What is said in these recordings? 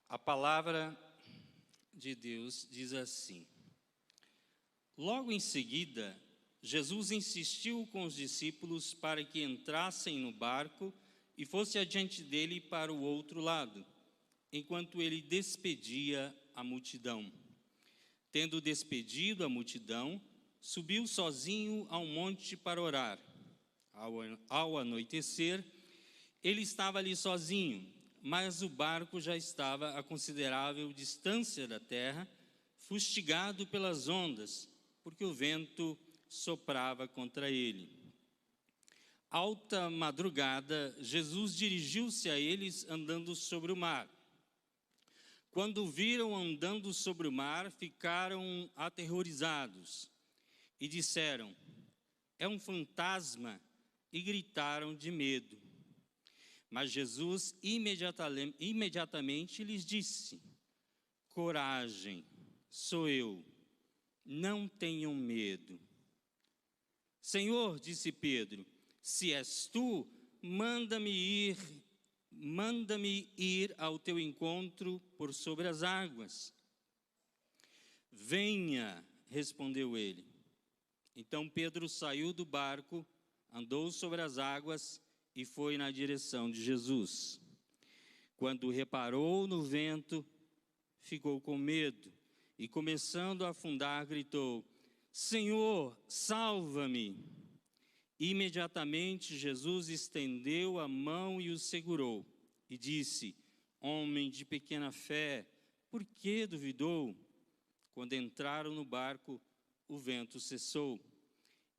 A palavra de Deus diz assim: logo em seguida, Jesus insistiu com os discípulos para que entrassem no barco e fosse adiante dele para o outro lado, enquanto ele despedia a multidão. Tendo despedido a multidão, subiu sozinho ao monte para orar. Ao anoitecer, ele estava ali sozinho, mas o barco já estava a considerável distância da terra, fustigado pelas ondas, porque o vento soprava contra ele. Alta madrugada, Jesus dirigiu-se a eles andando sobre o mar. Quando o viram andando sobre o mar, ficaram aterrorizados e disseram: é um fantasma, e gritaram de medo. Mas Jesus imediatamente lhes disse: coragem, sou eu, não tenham medo. Senhor, disse Pedro, se és tu, manda-me ir ao teu encontro por sobre as águas. Venha, respondeu ele. Então Pedro saiu do barco, andou sobre as águas e foi na direção de Jesus. Quando reparou no vento, ficou com medo e, começando a afundar, gritou: Senhor, salva-me! Imediatamente Jesus estendeu a mão e o segurou e disse: homem de pequena fé, por que duvidou? Quando entraram no barco, o vento cessou.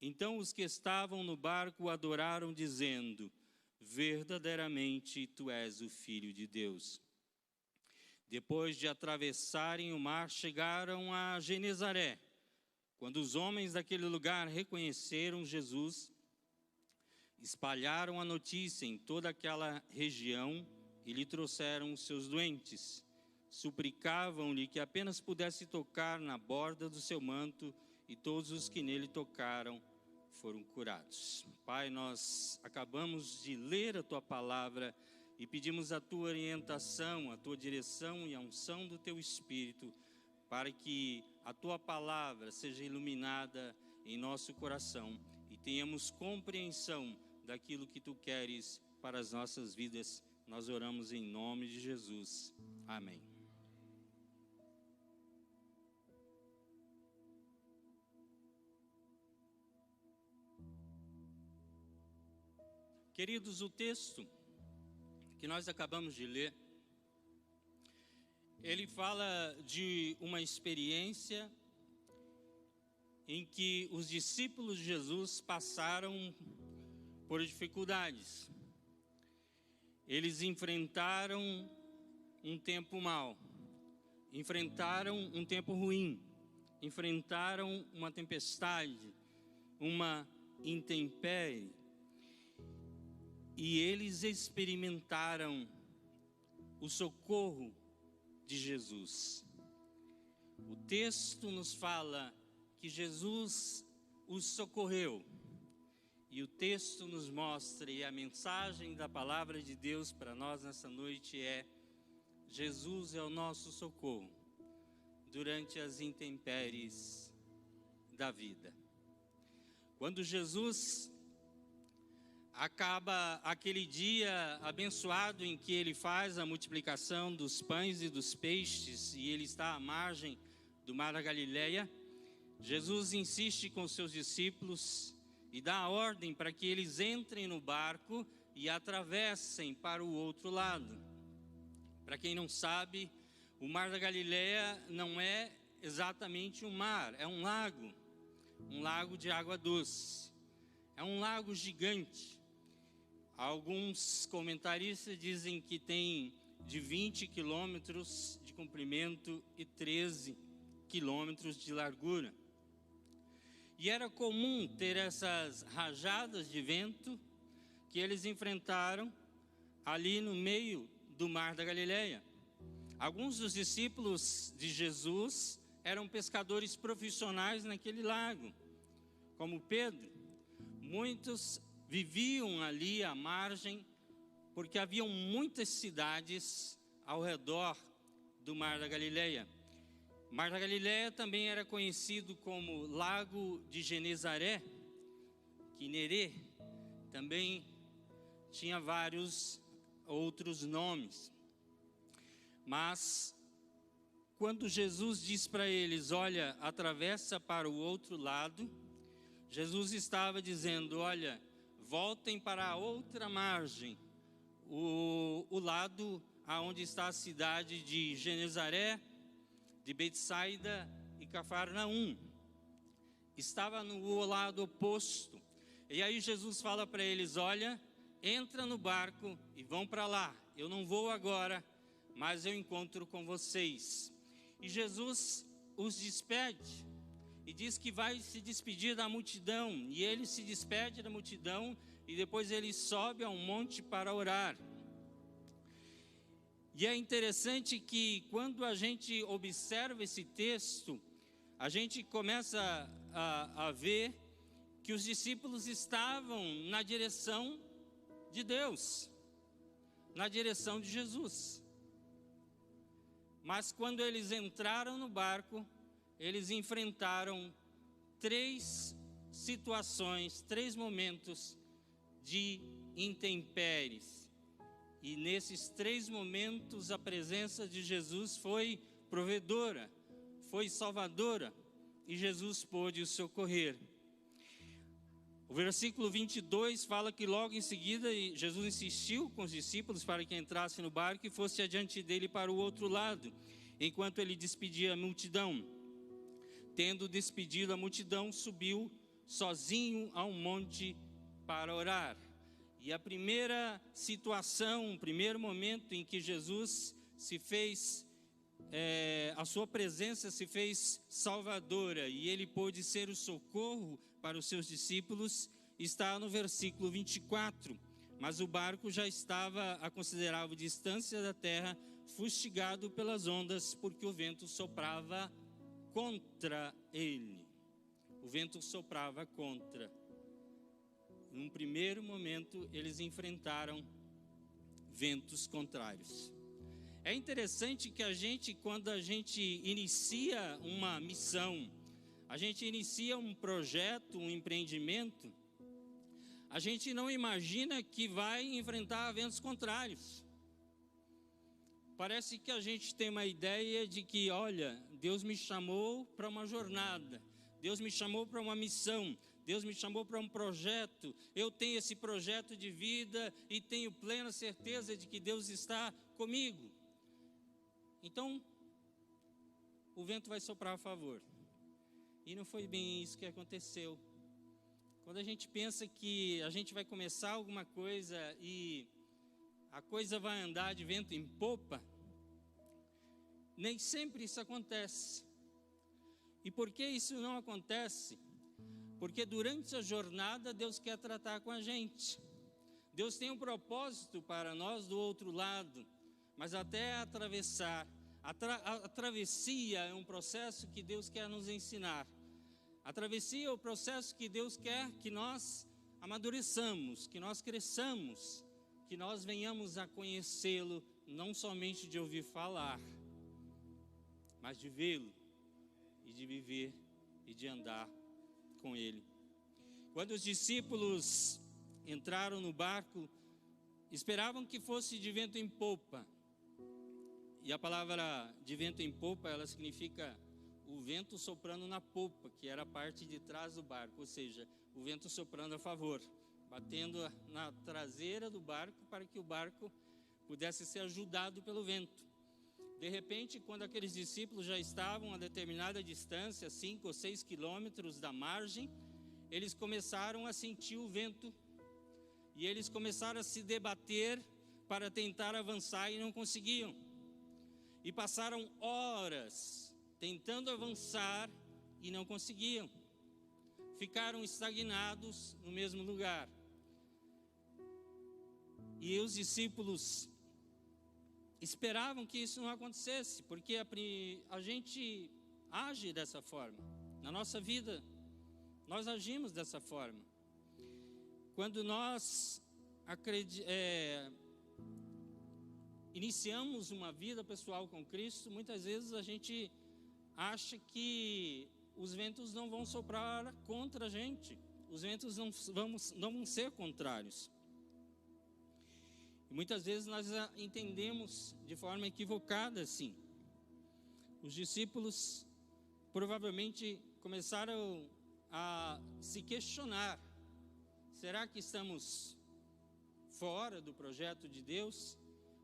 Então os que estavam no barco o adoraram, dizendo: verdadeiramente tu és o Filho de Deus. Depois de atravessarem o mar, chegaram a Genezaré. Quando os homens daquele lugar reconheceram Jesus, espalharam a notícia em toda aquela região e lhe trouxeram os seus doentes. Suplicavam-lhe que apenas pudesse tocar na borda do seu manto, e todos os que nele tocaram foram curados. Pai, nós acabamos de ler a Tua palavra e pedimos a Tua orientação, a Tua direção e a unção do Teu Espírito, para que a Tua palavra seja iluminada em nosso coração e tenhamos compreensão daquilo que Tu queres para as nossas vidas. Nós oramos em nome de Jesus. Amém. Queridos, o texto que nós acabamos de ler, ele fala de uma experiência em que os discípulos de Jesus passaram por dificuldades. Eles enfrentaram um tempo mau, enfrentaram um tempo ruim, enfrentaram uma tempestade, uma intempérie, e eles experimentaram o socorro de Jesus. O texto nos fala que Jesus os socorreu. E o texto nos mostra, e a mensagem da palavra de Deus para nós nessa noite é: Jesus é o nosso socorro durante as intempéries da vida. Quando Jesus acaba aquele dia abençoado em que ele faz a multiplicação dos pães e dos peixes, e ele está à margem do mar da Galileia, Jesus insiste com seus discípulos e dá a ordem para que eles entrem no barco e atravessem para o outro lado. Para quem não sabe, o mar da Galileia não é exatamente um mar, é um lago de água doce. É um lago gigante. Alguns comentaristas dizem que tem de 20 quilômetros de comprimento e 13 quilômetros de largura. E era comum ter essas rajadas de vento que eles enfrentaram ali no meio do mar da Galileia. Alguns dos discípulos de Jesus eram pescadores profissionais naquele lago, como Pedro. Muitos viviam ali à margem, porque haviam muitas cidades ao redor do Mar da Galileia. O Mar da Galileia também era conhecido como Lago de Genezaré, Quinerê, também tinha vários outros nomes. Mas quando Jesus diz para eles, olha, atravessa para o outro lado, Jesus estava dizendo, olha, voltem para a outra margem, o lado aonde está a cidade de Genezaré, de Betsaida e Cafarnaum. Estava no lado oposto. E aí Jesus fala para eles, olha, entra no barco e vão para lá. Eu não vou agora, mas eu encontro com vocês. E Jesus os despede. E diz que vai se despedir da multidão. E ele se despede da multidão e depois ele sobe a um monte para orar. E é interessante que quando a gente observa esse texto, a gente começa a ver que os discípulos estavam na direção de Deus, na direção de Jesus. Mas quando eles entraram no barco, eles enfrentaram 3 situações, 3 momentos de intempéries. E nesses 3 momentos a presença de Jesus foi provedora, foi salvadora, e Jesus pôde os socorrer. O versículo 22 fala que logo em seguida Jesus insistiu com os discípulos para que entrassem no barco e fosse adiante dele para o outro lado, enquanto ele despedia a multidão. Tendo despedido a multidão, subiu sozinho a um monte para orar. E a primeira situação, o primeiro momento em que Jesus se fez, a sua presença se fez salvadora e ele pôde ser o socorro para os seus discípulos, está no versículo 24. Mas o barco já estava a considerável distância da terra, fustigado pelas ondas, porque o vento soprava contra ele. O vento soprava contra. Num primeiro momento, eles enfrentaram ventos contrários. É interessante que quando a gente inicia uma missão, a gente inicia um projeto, um empreendimento, a gente não imagina que vai enfrentar ventos contrários. Parece que a gente tem uma ideia de que, olha, Deus me chamou para uma jornada, Deus me chamou para uma missão, Deus me chamou para um projeto, eu tenho esse projeto de vida e tenho plena certeza de que Deus está comigo. Então, o vento vai soprar a favor. E não foi bem isso que aconteceu. Quando a gente pensa que a gente vai começar alguma coisa e a coisa vai andar de vento em popa, nem sempre isso acontece. E por que isso não acontece? Porque durante a jornada Deus quer tratar com a gente. Deus tem um propósito para nós do outro lado, mas até atravessar, a travessia é um processo que Deus quer nos ensinar. A travessia é o processo que Deus quer que nós amadureçamos, que nós cresçamos, que nós venhamos a conhecê-lo, não somente de ouvir falar, mas de vê-lo e de viver e de andar com ele. Quando os discípulos entraram no barco, esperavam que fosse de vento em popa. E a palavra de vento em popa, ela significa o vento soprando na popa, que era a parte de trás do barco, ou seja, o vento soprando a favor, batendo na traseira do barco para que o barco pudesse ser ajudado pelo vento. De repente, quando aqueles discípulos já estavam a determinada distância, 5 ou 6 quilômetros da margem, eles começaram a sentir o vento e eles começaram a se debater para tentar avançar e não conseguiam. E passaram horas tentando avançar e não conseguiam. Ficaram estagnados no mesmo lugar. E os discípulos esperavam que isso não acontecesse, porque a gente age dessa forma. Na nossa vida, nós agimos dessa forma. Quando nós iniciamos uma vida pessoal com Cristo, muitas vezes a gente acha que os ventos não vão soprar contra a gente, os ventos não vão ser contrários. E muitas vezes nós entendemos de forma equivocada assim. Os discípulos provavelmente começaram a se questionar: será que estamos fora do projeto de Deus?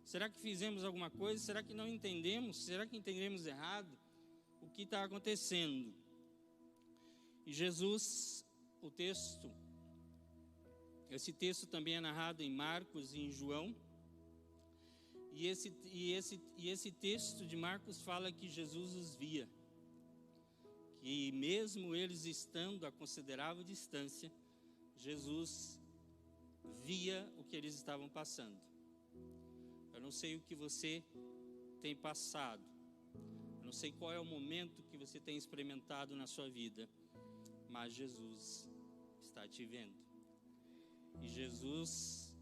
Será que fizemos alguma coisa? Será que não entendemos? Será que entendemos errado? O que está acontecendo? E Jesus, esse texto também é narrado em Marcos e em João. E esse texto de Marcos fala que Jesus os via. Que mesmo eles estando a considerável distância, Jesus via o que eles estavam passando. Eu não sei o que você tem passado. Eu não sei qual é o momento que você tem experimentado na sua vida. Mas Jesus está te vendo. E Jesus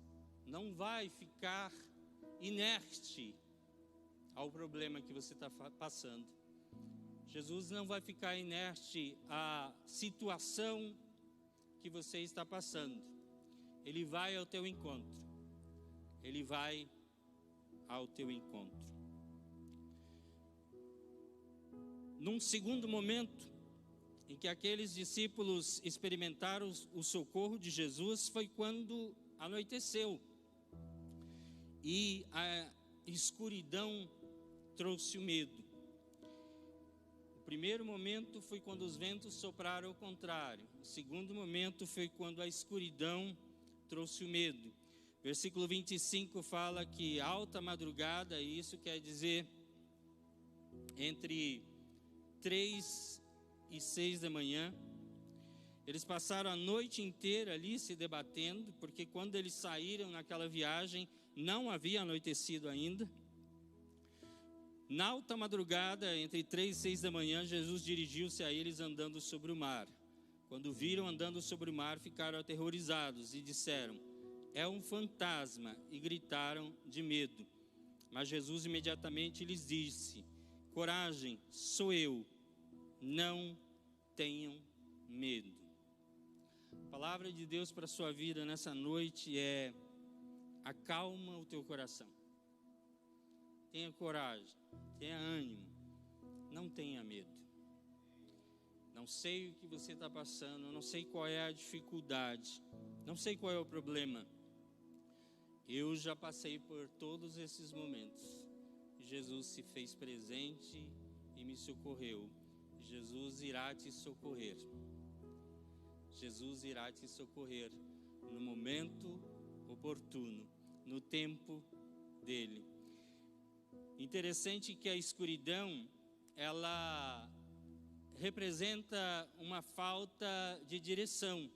não vai ficar inerte ao problema que você está passando. Jesus não vai ficar inerte à situação que você está passando. Ele vai ao teu encontro. Ele vai ao teu encontro. Num segundo momento em que aqueles discípulos experimentaram o socorro de Jesus foi quando anoiteceu e a escuridão trouxe o medo. O primeiro momento foi quando os ventos sopraram ao contrário. O segundo momento foi quando a escuridão trouxe o medo. Versículo 25 fala que alta madrugada, e isso quer dizer entre 3 e 6 da manhã, eles passaram a noite inteira ali se debatendo, porque quando eles saíram naquela viagem, não havia anoitecido ainda. Na alta madrugada, entre 3 e 6 da manhã, Jesus dirigiu-se a eles andando sobre o mar. Quando viram andando sobre o mar, ficaram aterrorizados e disseram: é um fantasma, e gritaram de medo. Mas Jesus imediatamente lhes disse: coragem, sou eu, não tenham medo. A palavra de Deus para a sua vida nessa noite é: acalma o teu coração. Tenha coragem, tenha ânimo, não tenha medo. Não sei o que você está passando, não sei qual é a dificuldade, não sei qual é o problema. Eu já passei por todos esses momentos. Jesus se fez presente e me socorreu. Jesus irá te socorrer. Jesus irá te socorrer no momento oportuno, no tempo dele. Interessante que a escuridão, ela representa uma falta de direção,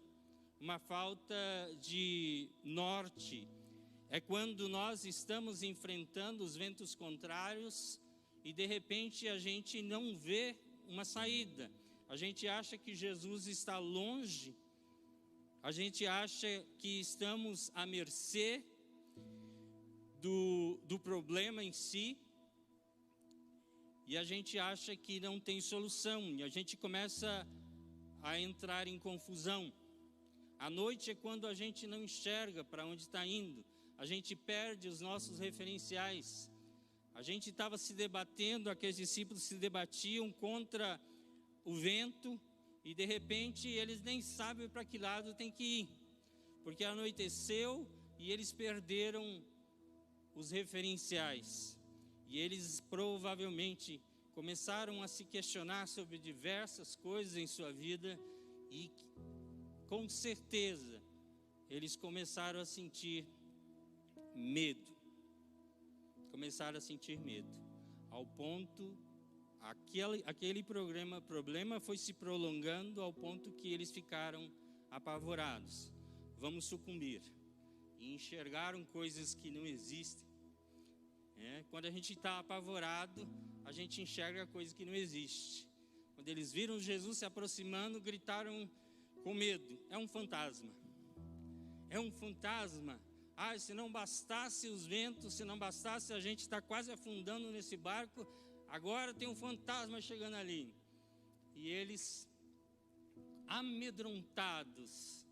uma falta de norte. É quando nós estamos enfrentando os ventos contrários e de repente a gente não vê uma saída. A gente acha que Jesus está longe, a gente acha que estamos à mercê do problema em si, e a gente acha que não tem solução, e a gente começa a entrar em confusão. A noite é quando a gente não enxerga para onde está indo, a gente perde os nossos referenciais. A gente estava se debatendo, aqueles discípulos se debatiam contra o vento, e de repente eles nem sabem para que lado tem que ir, porque anoiteceu e eles perderam os referenciais. E eles provavelmente começaram a se questionar sobre diversas coisas em sua vida, e com certeza eles começaram a sentir medo. Começaram a sentir medo, ao ponto, aquele problema foi se prolongando ao ponto que eles ficaram apavorados. Vamos sucumbir. E enxergaram coisas que não existem. Quando a gente está apavorado, a gente enxerga coisas que não existem. Quando eles viram Jesus se aproximando, gritaram com medo: é um fantasma. É um fantasma. Ah, se não bastasse os ventos, se não bastasse a gente estar quase afundando nesse barco, agora tem um fantasma chegando ali. E eles, amedrontados,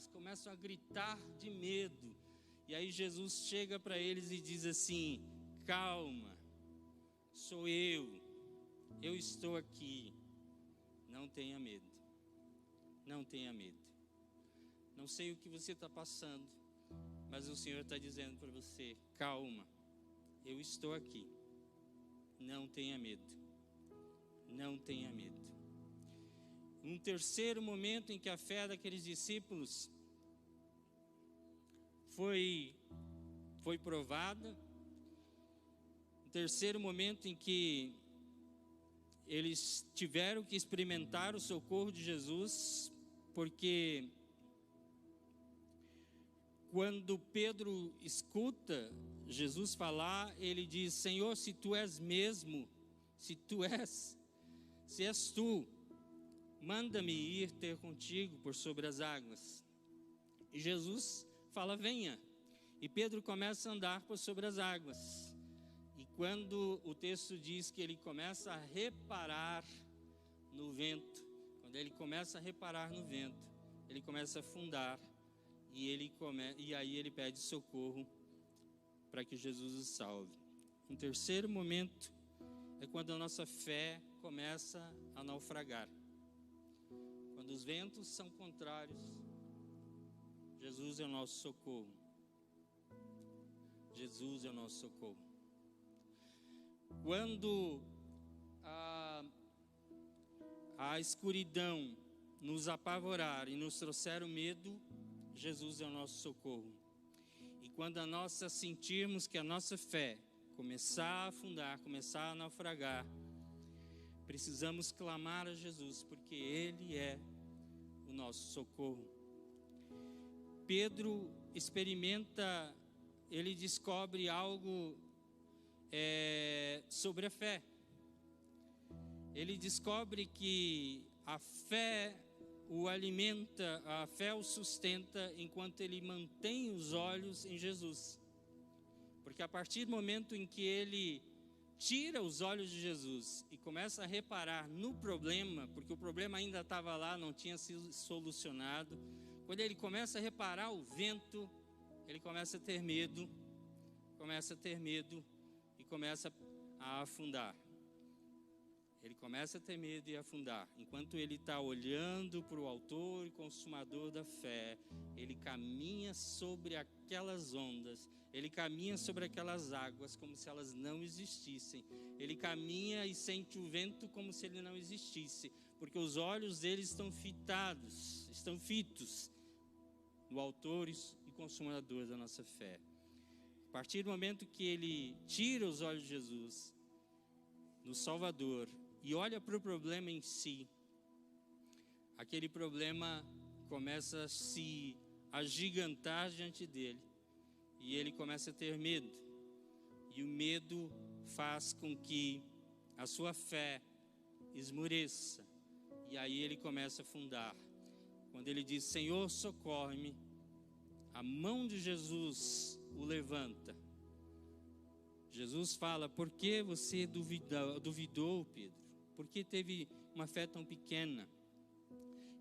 começam a gritar de medo. E aí Jesus chega para eles e diz assim: calma, sou eu estou aqui, não tenha medo, não tenha medo. Não sei o que você está passando, mas o Senhor está dizendo para você: calma, eu estou aqui, não tenha medo, não tenha medo. Um terceiro momento em que a fé daqueles discípulos foi provada, um terceiro momento em que eles tiveram que experimentar o socorro de Jesus, porque quando Pedro escuta Jesus falar, ele diz: Senhor, se tu és mesmo, se és tu, manda-me ir ter contigo por sobre as águas. E Jesus fala: venha. E Pedro começa a andar por sobre as águas. E quando o texto diz que ele começa a reparar no vento, quando ele começa a reparar no vento, ele começa a afundar. E aí ele pede socorro para que Jesus o salve. Um terceiro momento é quando a nossa fé começa a naufragar. Quando os ventos são contrários, Jesus é o nosso socorro. Jesus é o nosso socorro. Quando a escuridão nos apavorar e nos trouxer o medo, Jesus é o nosso socorro. E quando nós sentirmos que a nossa fé começar a afundar, começar a naufragar, precisamos clamar a Jesus, porque Ele é o nosso socorro. Pedro experimenta, ele descobre algo sobre a fé. Ele descobre que a fé o alimenta, a fé o sustenta enquanto ele mantém os olhos em Jesus. Porque a partir do momento em que ele tira os olhos de Jesus e começa a reparar no problema, porque o problema ainda estava lá, não tinha sido solucionado, quando ele começa a reparar o vento, ele começa a ter medo e começa a afundar. Ele começa a ter medo e afundar. Enquanto ele está olhando para o autor e consumador da fé, ele caminha sobre aquelas ondas, ele caminha sobre aquelas águas como se elas não existissem. Ele caminha e sente o vento como se ele não existisse, porque os olhos dele estão fitos no autor e consumador da nossa fé. A partir do momento que ele tira os olhos de Jesus, no Salvador, e olha para o problema em si, aquele problema começa a se agigantar diante dele, e ele começa a ter medo, e o medo faz com que a sua fé esmoreça, e aí ele começa a afundar. Quando ele diz: Senhor, socorre-me, a mão de Jesus o levanta. Jesus fala: por que você duvidou, Pedro? Por que teve uma fé tão pequena?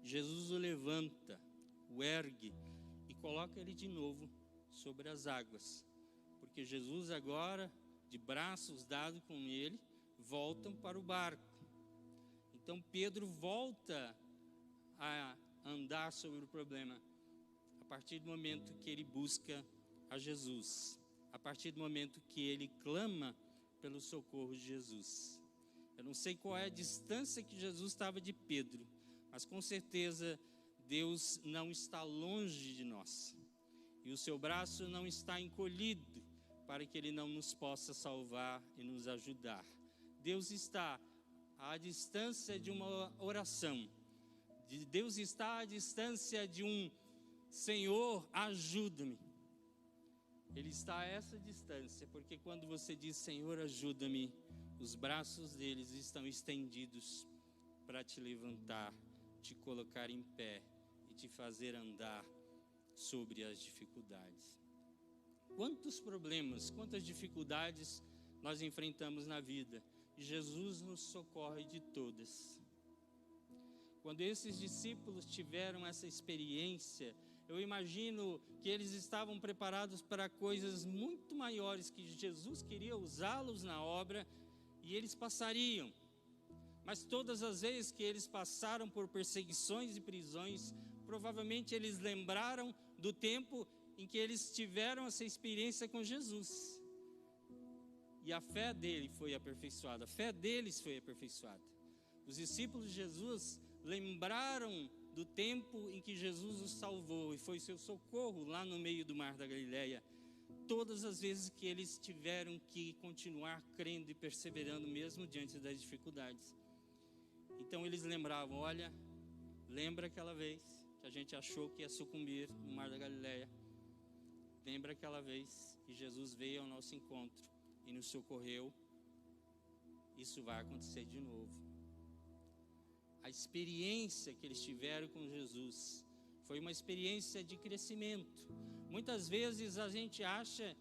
Jesus o levanta, o ergue e coloca ele de novo sobre as águas. Porque Jesus agora, de braços dados com ele, voltam para o barco. Então Pedro volta a andar sobre o problema a partir do momento que ele busca a Jesus, a partir do momento que ele clama pelo socorro de Jesus. Eu não sei qual é a distância que Jesus estava de Pedro, mas com certeza Deus não está longe de nós, e o seu braço não está encolhido para que ele não nos possa salvar e nos ajudar. Deus está à distância de uma oração, Deus está à distância de um Senhor, ajuda-me. Ele está a essa distância, porque quando você diz Senhor, ajuda-me, os braços deles estão estendidos para te levantar, te colocar em pé e te fazer andar sobre as dificuldades. Quantos problemas, quantas dificuldades nós enfrentamos na vida. E Jesus nos socorre de todas. Quando esses discípulos tiveram essa experiência, eu imagino que eles estavam preparados para coisas muito maiores, que Jesus queria usá-los na obra e eles passariam. Mas todas as vezes que eles passaram por perseguições e prisões, provavelmente eles lembraram do tempo em que eles tiveram essa experiência com Jesus. E a fé dele foi aperfeiçoada, a fé deles foi aperfeiçoada. Os discípulos de Jesus lembraram do tempo em que Jesus os salvou e foi seu socorro lá no meio do mar da Galileia. Todas as vezes que eles tiveram que continuar crendo e perseverando mesmo diante das dificuldades. Então eles lembravam, olha, lembra aquela vez que a gente achou que ia sucumbir no mar da Galileia? Lembra aquela vez que Jesus veio ao nosso encontro e nos socorreu? Isso vai acontecer de novo. A experiência que eles tiveram com Jesus foi uma experiência de crescimento. Muitas vezes a gente acha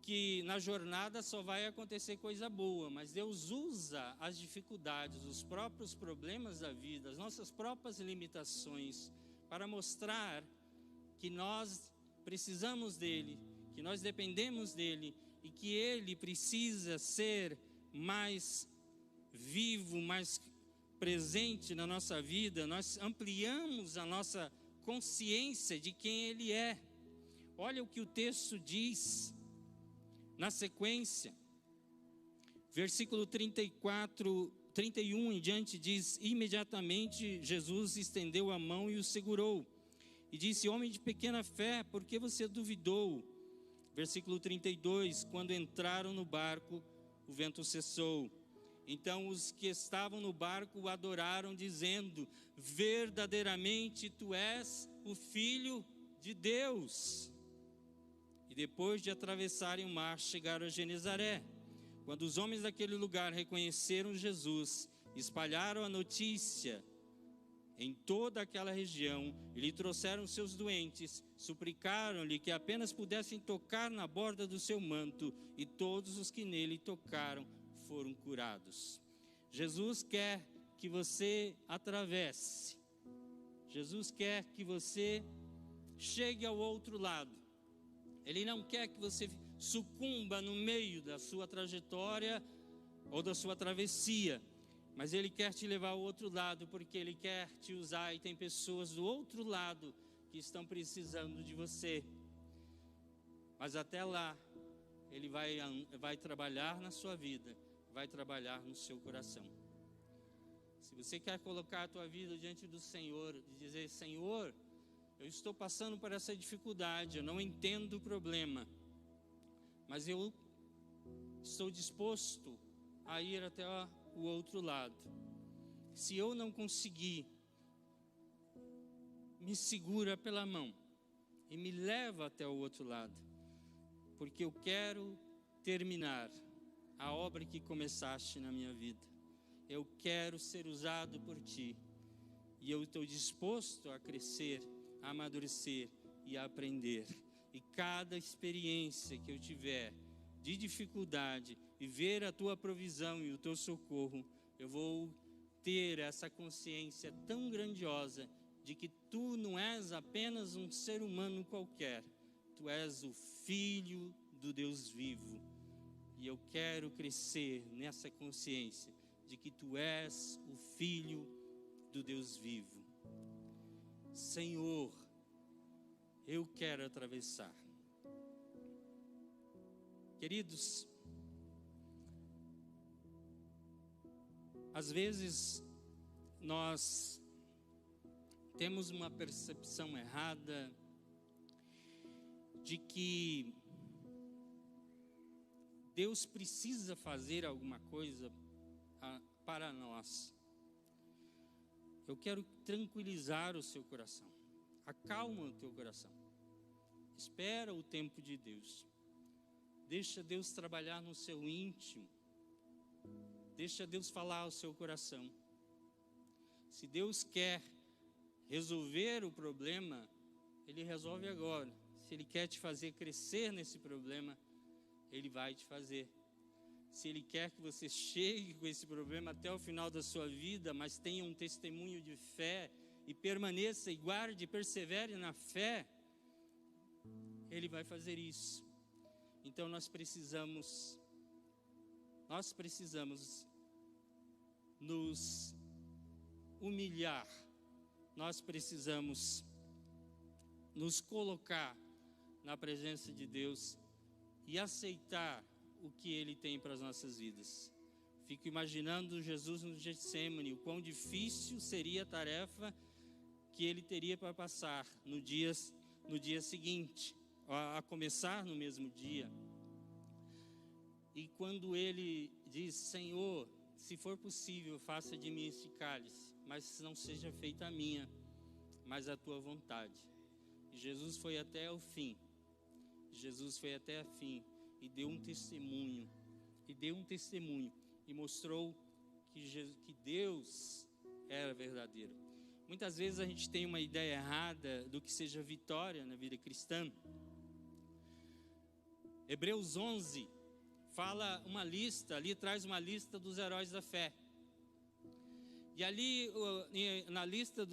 que na jornada só vai acontecer coisa boa, mas Deus usa as dificuldades, os próprios problemas da vida, as nossas próprias limitações, para mostrar que nós precisamos dele, que nós dependemos dele e que ele precisa ser mais vivo, mais presente na nossa vida. Nós ampliamos a nossa consciência de quem ele é. Olha o que o texto diz na sequência, versículo 34, 31 em diante diz: imediatamente Jesus estendeu a mão e o segurou e disse: homem de pequena fé, por que você duvidou? Versículo 32, quando entraram no barco, o vento cessou. Então os que estavam no barco o adoraram, dizendo: verdadeiramente tu és o Filho de Deus. E depois de atravessarem o mar, chegaram a Genezaré. Quando os homens daquele lugar reconheceram Jesus, espalharam a notícia em toda aquela região e lhe trouxeram seus doentes, suplicaram-lhe que apenas pudessem tocar na borda do seu manto, e todos os que nele tocaram foram curados. Jesus quer que você atravesse. Jesus quer que você chegue ao outro lado. Ele não quer que você sucumba no meio da sua trajetória ou da sua travessia, mas ele quer te levar ao outro lado, porque ele quer te usar, e tem pessoas do outro lado que estão precisando de você. Mas até lá, ele vai trabalhar na sua vida, vai trabalhar no seu coração. Se você quer colocar a tua vida diante do Senhor e dizer: Senhor, eu estou passando por essa dificuldade, eu não entendo o problema, mas eu estou disposto a ir até o outro lado. Se eu não conseguir, me segura pela mão e me leva até o outro lado, porque eu quero terminar a obra que começaste na minha vida. Eu quero ser usado por ti, e eu estou disposto a crescer, a amadurecer e a aprender. E cada experiência que eu tiver de dificuldade e ver a tua provisão e o teu socorro, eu vou ter essa consciência tão grandiosa de que tu não és apenas um ser humano qualquer, tu és o Filho do Deus vivo. E eu quero crescer nessa consciência de que tu és o Filho do Deus vivo. Senhor, eu quero atravessar. Queridos, às vezes nós temos uma percepção errada de que Deus precisa fazer alguma coisa para nós. Eu quero tranquilizar o seu coração. Acalma o teu coração. Espera o tempo de Deus. Deixa Deus trabalhar no seu íntimo. Deixa Deus falar ao seu coração. Se Deus quer resolver o problema, Ele resolve agora. Se Ele quer te fazer crescer nesse problema, Ele vai te fazer. Se Ele quer que você chegue com esse problema até o final da sua vida, mas tenha um testemunho de fé e permaneça e guarde e persevere na fé, Ele vai fazer isso. Então nós precisamos nos humilhar, nós precisamos nos colocar na presença de Deus e aceitar o que Ele tem para as nossas vidas. Fico imaginando Jesus no Getsemane, o quão difícil seria a tarefa que Ele teria para passar no dia seguinte, a começar no mesmo dia. E quando Ele diz: Senhor, se for possível, faça de mim esse cálice, mas não seja feita a minha, mas a tua vontade. E Jesus foi até o fim. Jesus foi até o fim e deu um testemunho. E mostrou que Deus era verdadeiro. Muitas vezes a gente tem uma ideia errada do que seja vitória na vida cristã. Hebreus 11 fala uma lista, ali traz uma lista dos heróis da fé. E ali, na lista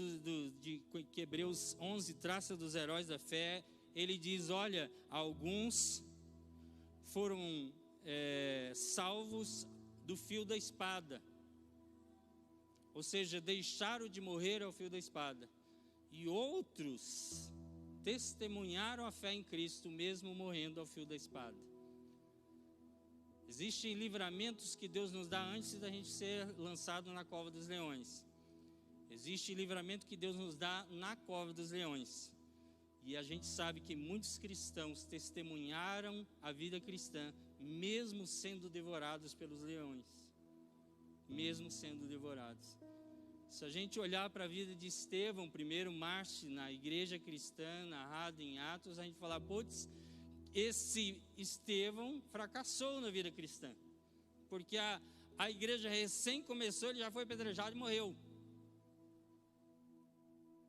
que Hebreus 11 traça dos heróis da fé, ele diz: olha, alguns foram salvos do fio da espada, ou seja, deixaram de morrer ao fio da espada, e outros testemunharam a fé em Cristo mesmo morrendo ao fio da espada. Existem livramentos que Deus nos dá antes da gente ser lançado na cova dos leões. Existe livramento que Deus nos dá na cova dos leões. E a gente sabe que muitos cristãos testemunharam a vida cristã, mesmo sendo devorados pelos leões. Mesmo sendo devorados. Se a gente olhar para a vida de Estevão, primeiro mártir na igreja cristã, narrado em Atos, a gente fala: putz, esse Estevão fracassou na vida cristã. Porque a igreja recém começou, ele já foi apedrejado e morreu.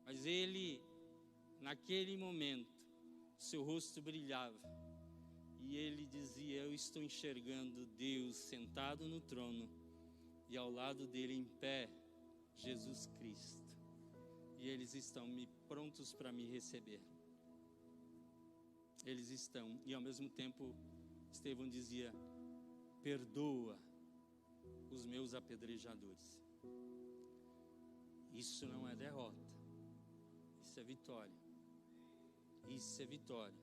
Mas ele, naquele momento, seu rosto brilhava. E ele dizia: eu estou enxergando Deus sentado no trono. E ao lado dele, em pé, Jesus Cristo. E eles estão prontos para me receber. Eles estão. E ao mesmo tempo, Estevão dizia: perdoa os meus apedrejadores. Isso não é derrota. Isso é vitória. Isso é vitória.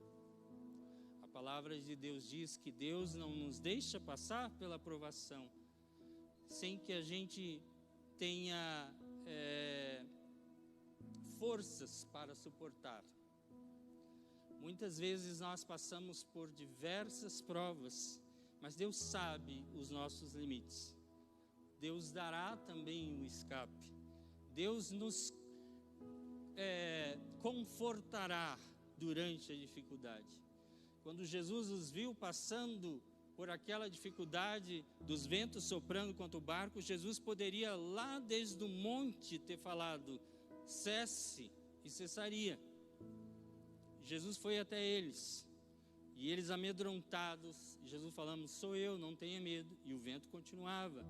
A palavra de Deus diz que Deus não nos deixa passar pela provação sem que a gente tenha forças para suportar. Muitas vezes nós passamos por diversas provas, mas Deus sabe os nossos limites. Deus dará também o escape. Deus nos confortará durante a dificuldade. Quando Jesus os viu passando por aquela dificuldade dos ventos soprando contra o barco, Jesus poderia lá desde o monte ter falado: cesse, e cessaria. Jesus foi até eles, e eles amedrontados, Jesus falando: sou eu, não tenha medo, e o vento continuava.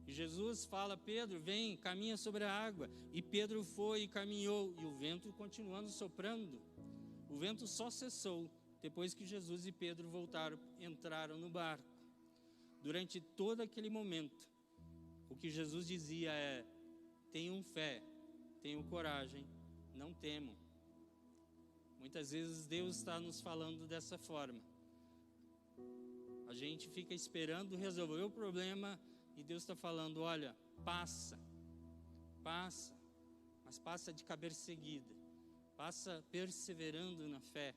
E Jesus fala: Pedro, vem, caminha sobre a água, e Pedro foi e caminhou, e o vento continuando soprando. O vento só cessou depois que Jesus e Pedro entraram no barco. Durante todo aquele momento, o que Jesus dizia é: tenham fé, tenham coragem, não temam. Muitas vezes Deus está nos falando dessa forma. A gente fica esperando resolver o problema e Deus está falando: olha, passa, mas passa de cabeça erguida, passa perseverando na fé,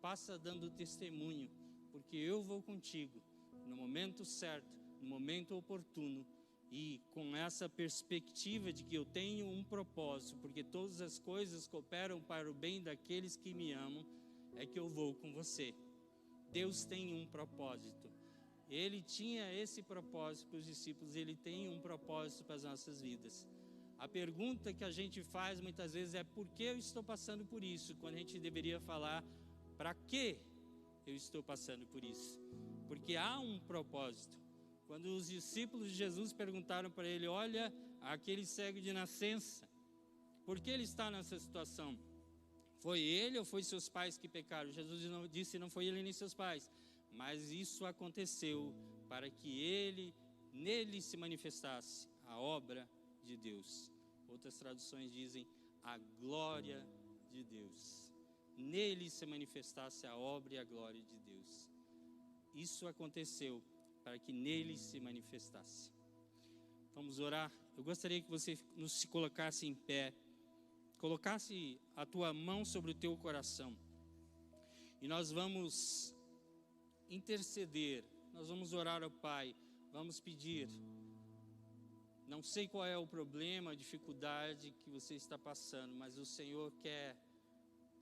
passa dando testemunho, porque eu vou contigo no momento certo, no momento oportuno, e com essa perspectiva de que eu tenho um propósito, porque todas as coisas cooperam para o bem daqueles que me amam, é que eu vou com você. Deus tem um propósito. Ele tinha esse propósito para os discípulos, Ele tem um propósito para as nossas vidas. A pergunta que a gente faz muitas vezes é: por que eu estou passando por isso? Quando a gente deveria falar: Para que eu estou passando por isso? Porque há um propósito. Quando os discípulos de Jesus perguntaram para ele: olha, aquele cego de nascença, por que ele está nessa situação? Foi ele ou foi seus pais que pecaram? Jesus disse: não foi ele nem seus pais, mas isso aconteceu para que nele se manifestasse a obra de Deus. Outras traduções dizem a glória de Deus. Nele se manifestasse a obra e a glória de Deus. Isso aconteceu para que nele se manifestasse. Vamos orar. Eu gostaria que você se colocasse em pé, colocasse a tua mão sobre o teu coração, e nós vamos interceder, nós vamos orar ao Pai, vamos pedir. Não sei qual é o problema, a dificuldade que você está passando, mas o Senhor quer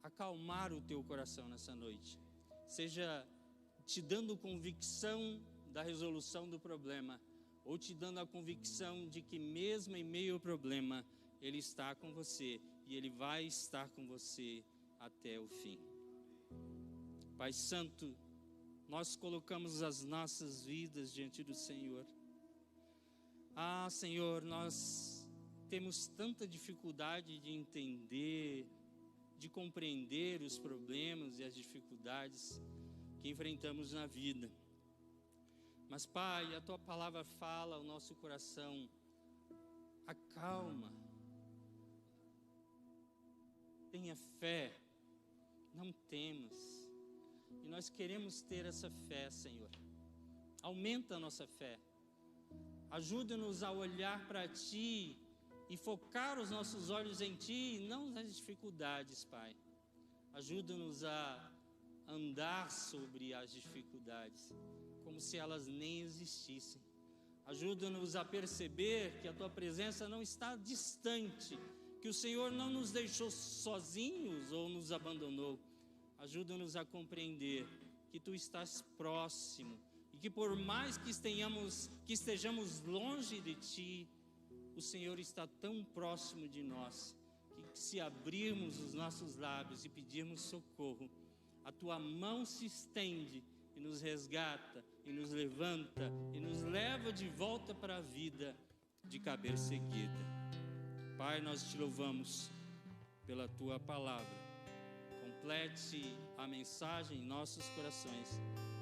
acalmar o teu coração nessa noite, seja te dando convicção da resolução do problema, ou te dando a convicção de que mesmo em meio ao problema, Ele está com você, e Ele vai estar com você até o fim. Pai Santo, nós colocamos as nossas vidas diante do Senhor. Ah, Senhor, nós temos tanta dificuldade de entender, de compreender os problemas e as dificuldades que enfrentamos na vida. Mas, Pai, a Tua palavra fala ao nosso coração: acalma, tenha fé, não temas. E nós queremos ter essa fé, Senhor. Aumenta a nossa fé. Ajuda-nos a olhar para Ti e focar os nossos olhos em Ti, e não nas dificuldades, Pai. Ajuda-nos a andar sobre as dificuldades, como se elas nem existissem. Ajuda-nos a perceber que a Tua presença não está distante, que o Senhor não nos deixou sozinhos ou nos abandonou. Ajuda-nos a compreender que Tu estás próximo, e que por mais que estejamos longe de Ti, o Senhor está tão próximo de nós, que se abrirmos os nossos lábios e pedirmos socorro, a Tua mão se estende e nos resgata, e nos levanta, e nos leva de volta para a vida de cabeça erguida. Pai, nós Te louvamos pela Tua palavra. Complete a mensagem em nossos corações.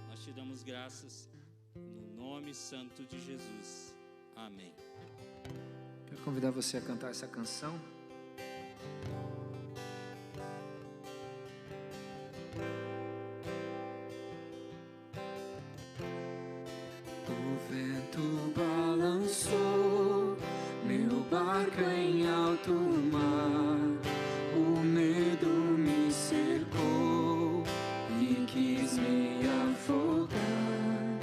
Nós Te damos graças no nome santo de Jesus. Amém. Quero convidar você a cantar essa canção. O vento balançou meu barco em alto mar, o medo me cercou e quis me afogar,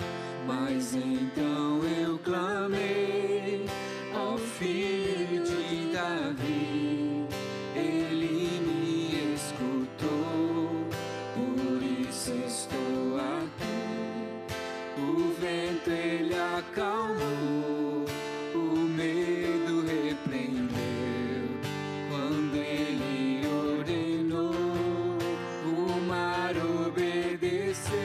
mas então eu clamei ao Filho de Davi, Ele me escutou, por isso estou aqui. O vento Ele acalmou, o medo repreendeu, quando Ele ordenou, o mar obedeceu.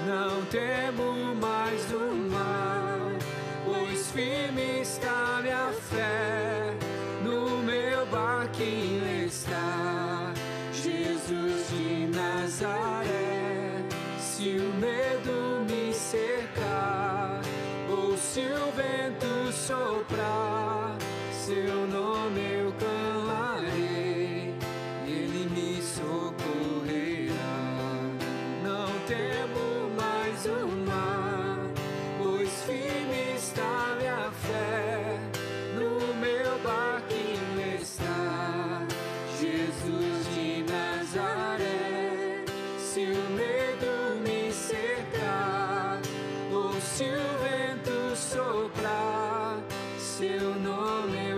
Não temo mais o mar, pois firme está minha fé, no meu barquinho está Jesus de Nazaré. Se o medo me cercar, ou se o vento soprar, seu nome eu clamarei, Ele me socorrerá. Não temo mais o mar, pois firme está minha fé, no meu barquinho está Jesus de Nazaré. Se o medo me cercar, ou se o vento soprar, seu nome